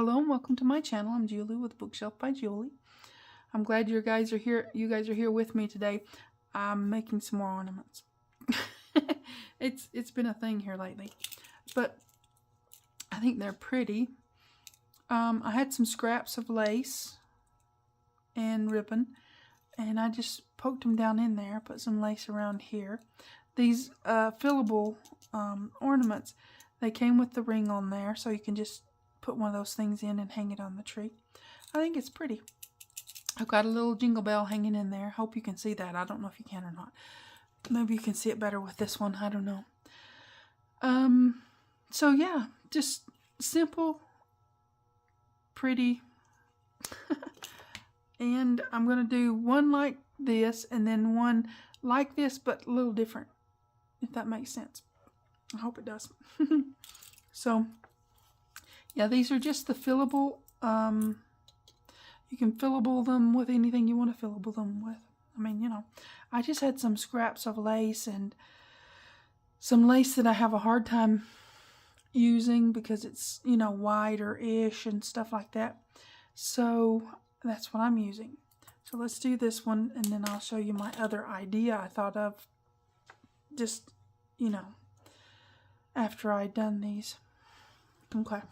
Hello and welcome to my channel. I'm Julie with Bookshelf by Julie. I'm glad you guys are here with me today. I'm making some more ornaments. It's been a thing here lately, but I think they're pretty. I had some scraps of lace and ribbon, and I just poked them down in there. Put some lace around here. These fillable ornaments, they came with the ring on there, so you can just put one of those things in and hang it on the tree. I think it's pretty. I've got a little jingle bell hanging in there. Hope you can see that. I don't know if you can or not. Maybe you can see it better with this one. I don't know. So yeah, just simple, pretty. And I'm going to do one like this and then one like this but a little different, if that makes sense. I hope it does. So yeah, these are just the fillable. You can fillable them with anything you want to fillable them with. I mean, you know, I just had some scraps of lace and some lace that I have a hard time using because it's, you know, wider-ish and stuff like that. So that's what I'm using. So let's do this one, and then I'll show you my other idea I thought of just, you know, after I'd done these. Okay.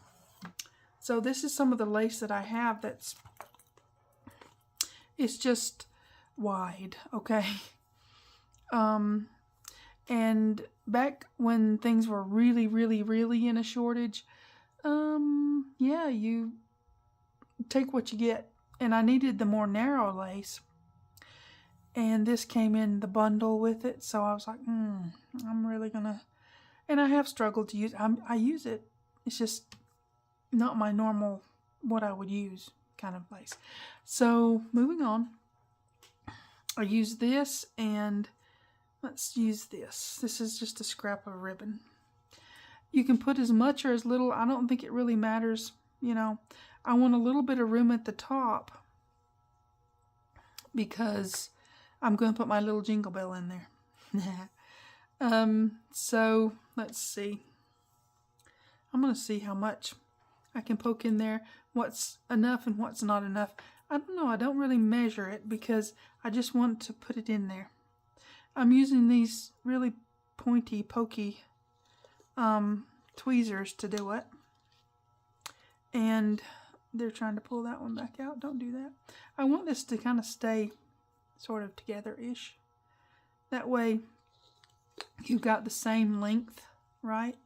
So this is some of the lace that I have it's just wide, okay? And back when things were really in a shortage, yeah, you take what you get. And I needed the more narrow lace. And this came in the bundle with it, so I was like, I'm really gonna... And I have struggled to use I use it. It's just not my normal, what I would use kind of lace. So moving on, I use this, and let's use this. This is just a scrap of ribbon. You can put as much or as little. I don't think it really matters, you know. I want a little bit of room at the top because I'm going to put my little jingle bell in there. So let's see. I'm going to see how much I can poke in there, what's enough and what's not enough. I don't know, I don't really measure it because I just want to put it in there. I'm using these really pointy, pokey tweezers to do it. And they're trying to pull that one back out. Don't do that. I want this to kind of stay sort of together-ish. That way you've got the same length, right?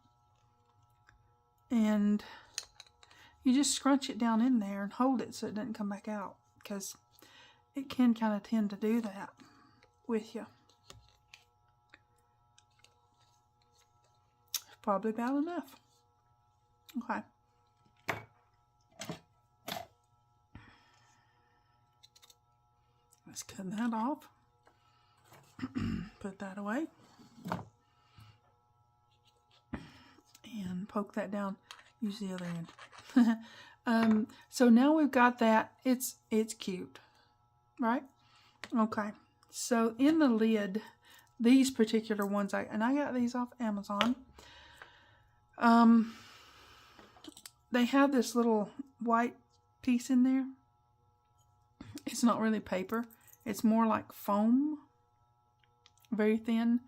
And you just scrunch it down in there and hold it so it doesn't come back out, because it can kind of tend to do that with you. Probably about enough. Okay. Let's cut that off. Put that away. And poke that down. Use the other end. So now we've got that. It's cute, right? Okay. So in the lid, these particular ones, I got these off Amazon. They have this little white piece in there. It's not really paper. It's more like foam. Very thin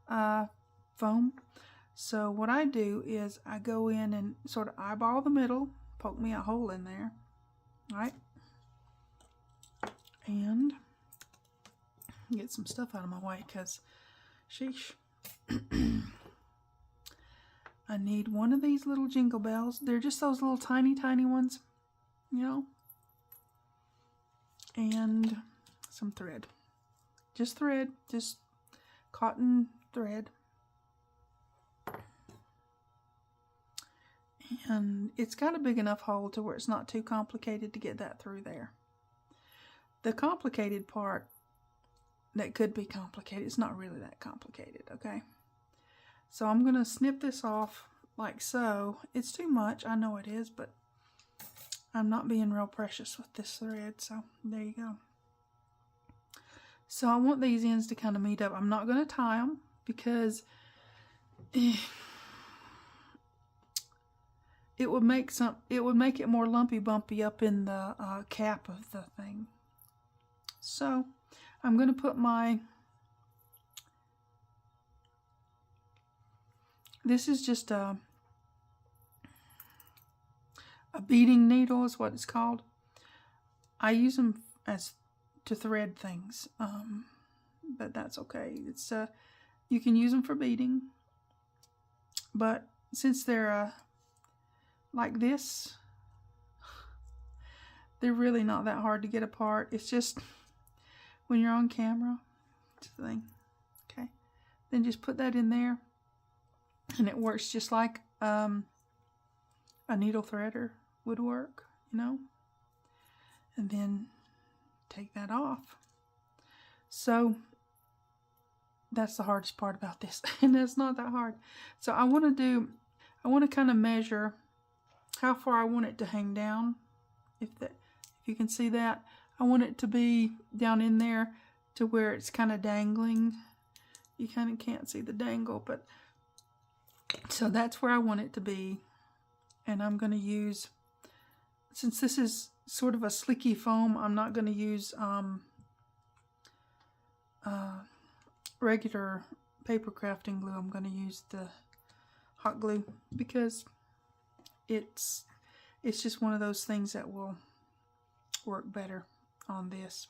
foam. So what I do is I go in and sort of eyeball the middle, poke me a hole in there, right? And get some stuff out of my way because, sheesh. I need one of these little jingle bells. They're just those little tiny ones, you know? And some thread. Just thread, just cotton thread. And it's got a big enough hole to where it's not too complicated to get that through there. The complicated part that could be complicated, it's not really that complicated, okay? So I'm going to snip this off like so. It's too much, I know it is, but I'm not being real precious with this thread, so there you go. So I want these ends to kind of meet up. I'm not going to tie them because it would make it more lumpy bumpy up in the cap of the thing. So I'm going to put this is just a beading needle is what it's called. I use them to thread things, but that's okay. It's you can use them for beading, but since they're like this, they're really not that hard to get apart. It's just when you're on camera, it's the thing. Okay, then just put that in there, and it works just like a needle threader would work, you know. And then take that off. So that's the hardest part about this, and it's not that hard. So I want to kind of measure how far I want it to hang down. If you can see that, I want it to be down in there to where it's kind of dangling. You kind of can't see the dangle, but so that's where I want it to be. And I'm going to use, since this is sort of a slicky foam, I'm not going to use regular paper crafting glue. I'm going to use the hot glue because it's just one of those things that will work better on this.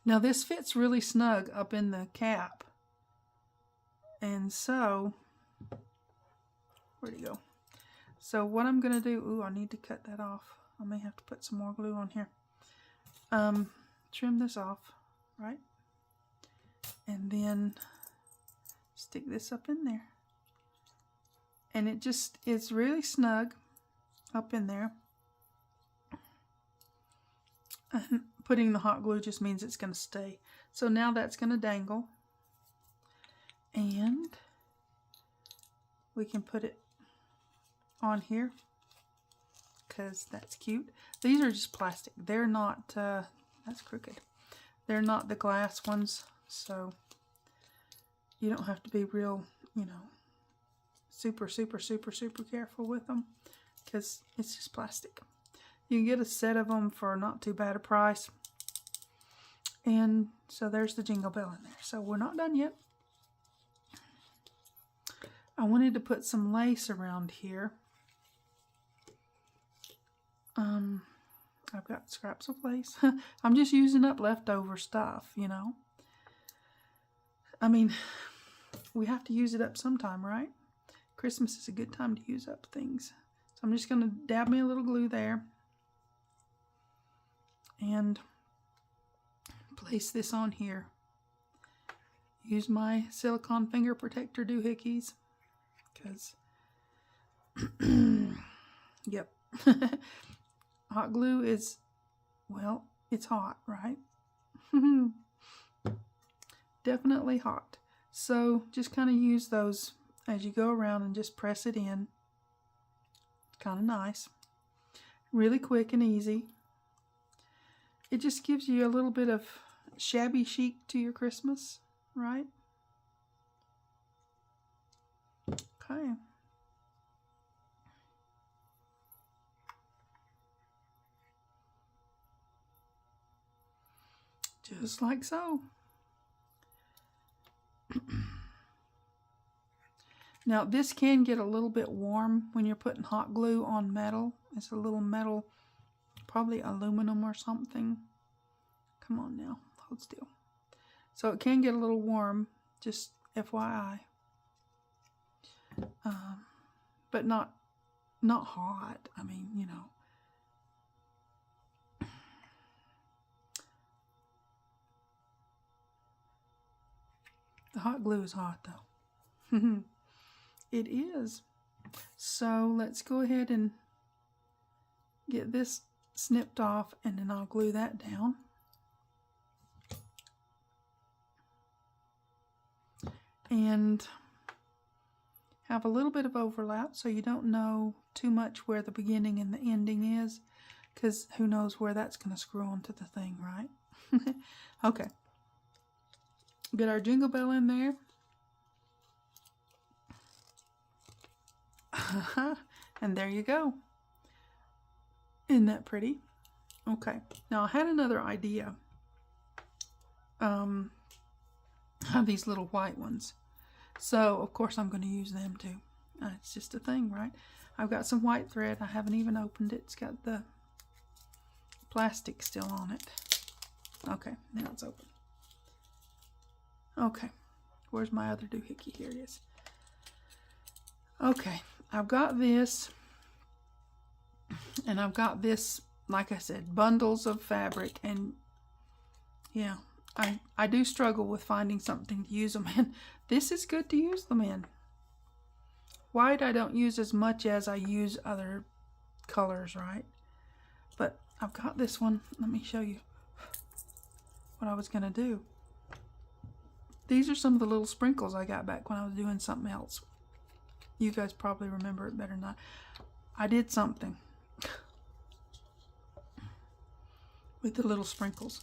Now this fits really snug up in the cap, and so where'd it go? So what I'm going to do, ooh, I need to cut that off. I may have to put some more glue on here. Trim this off, right? And then stick this up in there. And it's really snug up in there. And putting the hot glue just means it's going to stay. So now that's going to dangle. And we can put it on here because that's cute. These are just plastic. They're not, that's crooked. They're not the glass ones, so you don't have to be real, you know, super careful with them because it's just plastic. You can get a set of them for not too bad a price. And so there's the jingle bell in there. So we're not done yet. I wanted to put some lace around here. I've got scraps of lace. I'm just using up leftover stuff, you know. I mean, we have to use it up sometime, right? Christmas is a good time to use up things. So I'm just going to dab me a little glue there. And place this on here. Use my silicone finger protector doohickeys. Because, yep. Hot glue is, well, it's hot, right? Definitely hot. So just kind of use those as you go around and just press it in. Kind of nice. Really quick and easy. It just gives you a little bit of shabby chic to your Christmas, right? Okay. Just like so. Now this can get a little bit warm when you're putting hot glue on metal. It's a little metal, probably aluminum or something. Come on now, hold still. So it can get a little warm, just FYI. But not hot. I mean, you know. The hot glue is hot though. It is. So let's go ahead and get this snipped off, and then I'll glue that down. And have a little bit of overlap so you don't know too much where the beginning and the ending is, because who knows where that's going to screw onto the thing, right? Okay. Get our jingle bell in there. And there you go. Isn't that pretty? Okay, now I had another idea. Have these little white ones. So, of course, I'm going to use them too. It's just a thing, right? I've got some white thread. I haven't even opened it. It's got the plastic still on it. Okay, now it's open. Okay, where's my other doohickey? Here it is. Okay, I've got this, and I've got this, like I said, bundles of fabric, and yeah, I do struggle with finding something to use them in. This is good to use them in. White I don't use as much as I use other colors, right? But I've got this one. Let me show you what I was going to do. These are some of the little sprinkles I got back when I was doing something else. You guys probably remember it better than I. I did something with the little sprinkles.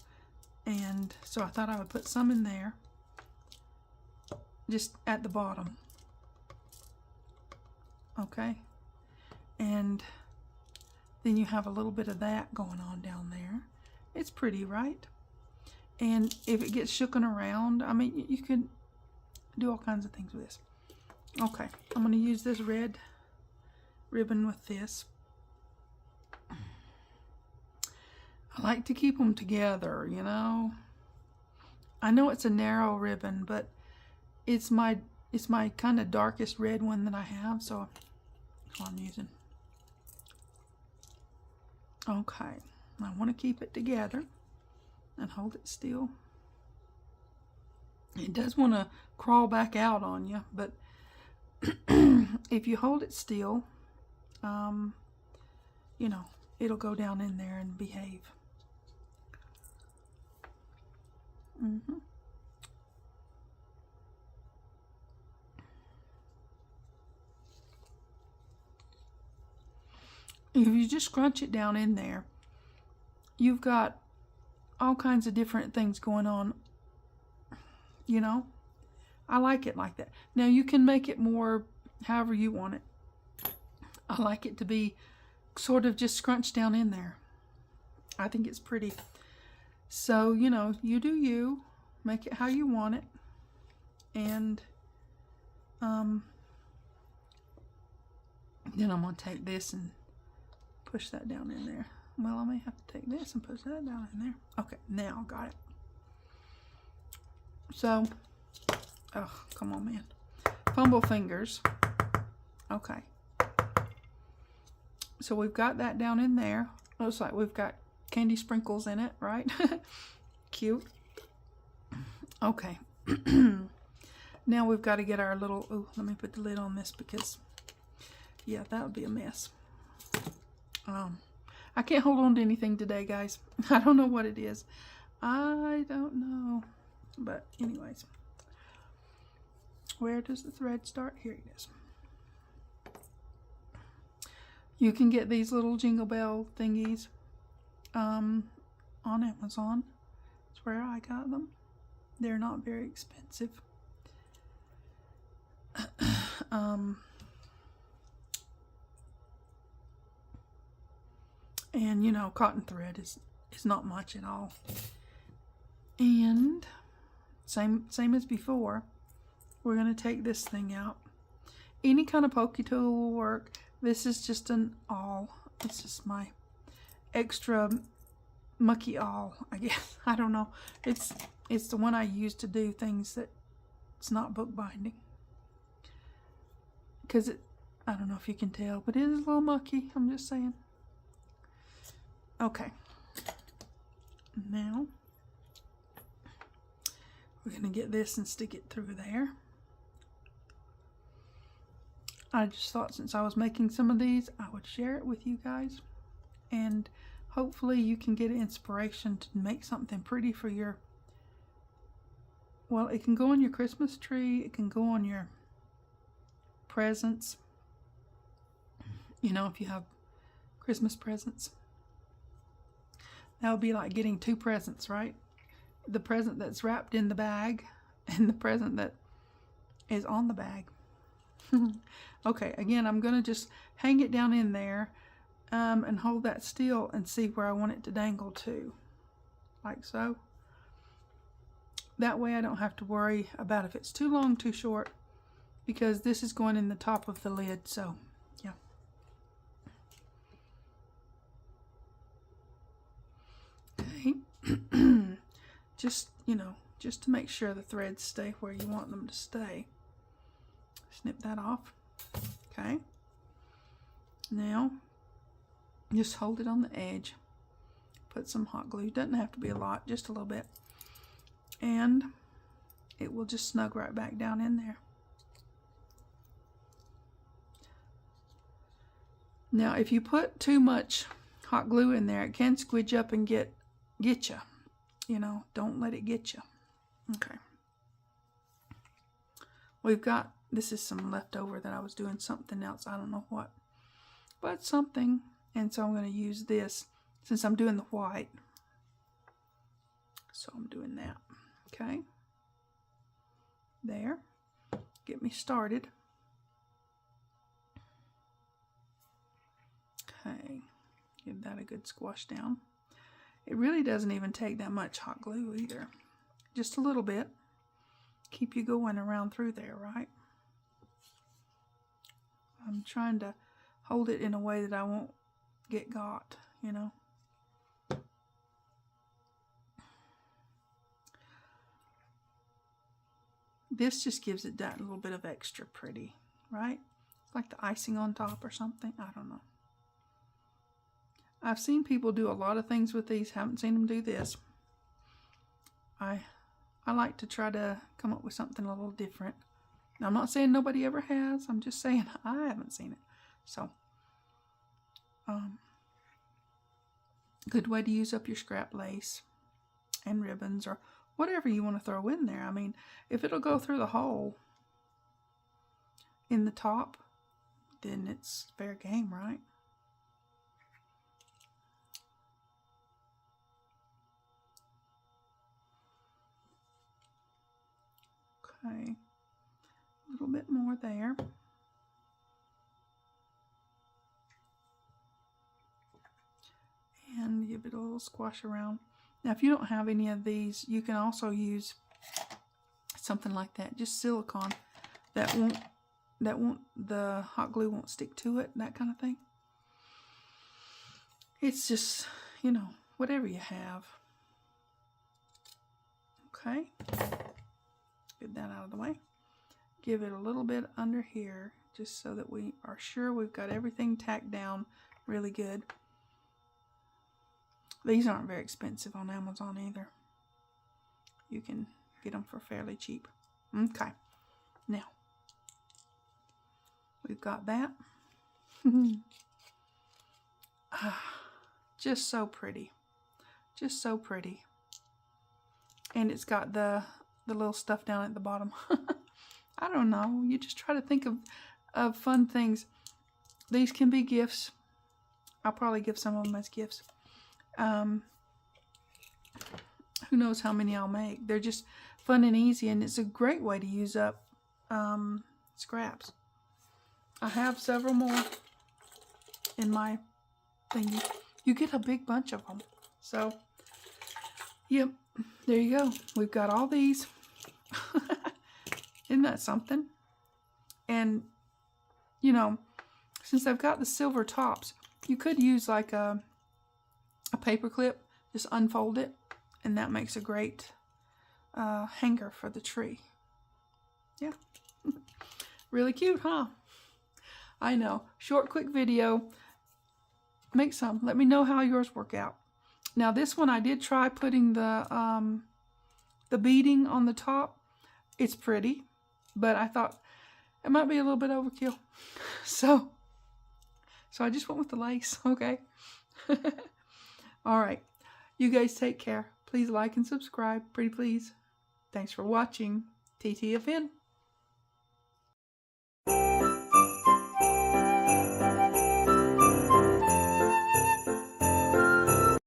And so I thought I would put some in there, just at the bottom. Okay. And then you have a little bit of that going on down there. It's pretty, right? And if it gets shooken around, I mean, you could do all kinds of things with this. Okay, I'm going to use this red ribbon with this. I like to keep them together, you know. I know it's a narrow ribbon, but it's my kind of darkest red one that I have, so that's what I'm using. Okay, I want to keep it together and hold it still. It does want to crawl back out on you, but if you hold it still, you know, it'll go down in there and behave. If you just scrunch it down in there, you've got all kinds of different things going on, you know. I like it like that. Now you can make it more however you want it. I like it to be sort of just scrunched down in there. I think it's pretty. So, you know, you do you. Make it how you want it. And then I'm going to take this and push that down in there. Well, I may have to take this and push that down in there. Okay, now I got it. So, oh, come on, man. Fumble fingers. Okay. So we've got that down in there. Looks like we've got candy sprinkles in it, right? Cute. Okay. Now we've got to get our little, oh, let me put the lid on this because, yeah, that would be a mess. I can't hold on to anything today, guys. I don't know what it is. I don't know. But anyways, where does the thread start? Here it is. You can get these little jingle bell thingies on Amazon. That's where I got them. They're not very expensive. And you know, cotton thread is not much at all. And same as before, we're going to take this thing out. Any kind of pokey tool will work. This is just an awl. It's just my extra mucky awl, I guess. I don't know. It's the one I use to do things that it's not bookbinding. Because I don't know if you can tell, but it is a little mucky. I'm just saying. Okay. Now we're going to get this and stick it through there. I just thought since I was making some of these, I would share it with you guys. And hopefully you can get inspiration to make something pretty for your, well, it can go on your Christmas tree. It can go on your presents. You know, if you have Christmas presents. That would be like getting two presents, right? The present that's wrapped in the bag and the present that is on the bag. Okay, again, I'm going to just hang it down in there and hold that still and see where I want it to dangle to, like so. That way I don't have to worry about if it's too long, too short, because this is going in the top of the lid, so yeah. Okay. Just, you know, just to make sure the threads stay where you want them to stay. Snip that off. Okay. Now, just hold it on the edge. Put some hot glue. Doesn't have to be a lot, just a little bit. And it will just snug right back down in there. Now, if you put too much hot glue in there, it can squidge up and get you. You know, don't let it get you. Okay. We've got, this is some leftover that I was doing something else. I don't know what, but something. And so I'm going to use this since I'm doing the white. So I'm doing that. Okay. There. Get me started. Okay. Give that a good squash down. It really doesn't even take that much hot glue either. Just a little bit. Keep you going around through there, right? I'm trying to hold it in a way that I won't get got, you know. This just gives it that little bit of extra pretty, right? Like the icing on top or something. I don't know. I've seen people do a lot of things with these. Haven't seen them do this. I like to try to come up with something a little different. Now, I'm not saying nobody ever has. I'm just saying I haven't seen it. So, good way to use up your scrap lace and ribbons or whatever you want to throw in there. I mean, if it'll go through the hole in the top, then it's fair game, right? Okay, a little bit more there. And give it a little squash around. Now, if you don't have any of these, you can also use something like that, just silicone. That won't, the hot glue won't stick to it, that kind of thing. It's just, you know, whatever you have. Okay. Get that out of the way. Give it a little bit under here, just so that we are sure we've got everything tacked down really good. These aren't very expensive on Amazon either. You can get them for fairly cheap. Okay. Now, we've got that. Just so pretty. Just so pretty. And it's got the little stuff down at the bottom. I don't know. You just try to think of fun things. These can be gifts. I'll probably give some of them as gifts. Who knows how many I'll make. They're just fun and easy, and it's a great way to use up scraps. I have several more in my thingy. You get a big bunch of them. So, yep, there you go. We've got all these. Isn't that something? And, you know, since I've got the silver tops, you could use like a paper clip, just unfold it, and that makes a great hanger for the tree. Yeah. Really cute, huh? I know. Short, quick video. Make some. Let me know how yours work out. Now, this one I did try putting the beading on the top. It's pretty, but I thought it might be a little bit overkill. So I just went with the lace, okay? All right. You guys take care. Please like and subscribe. Pretty please. Thanks for watching. TTFN.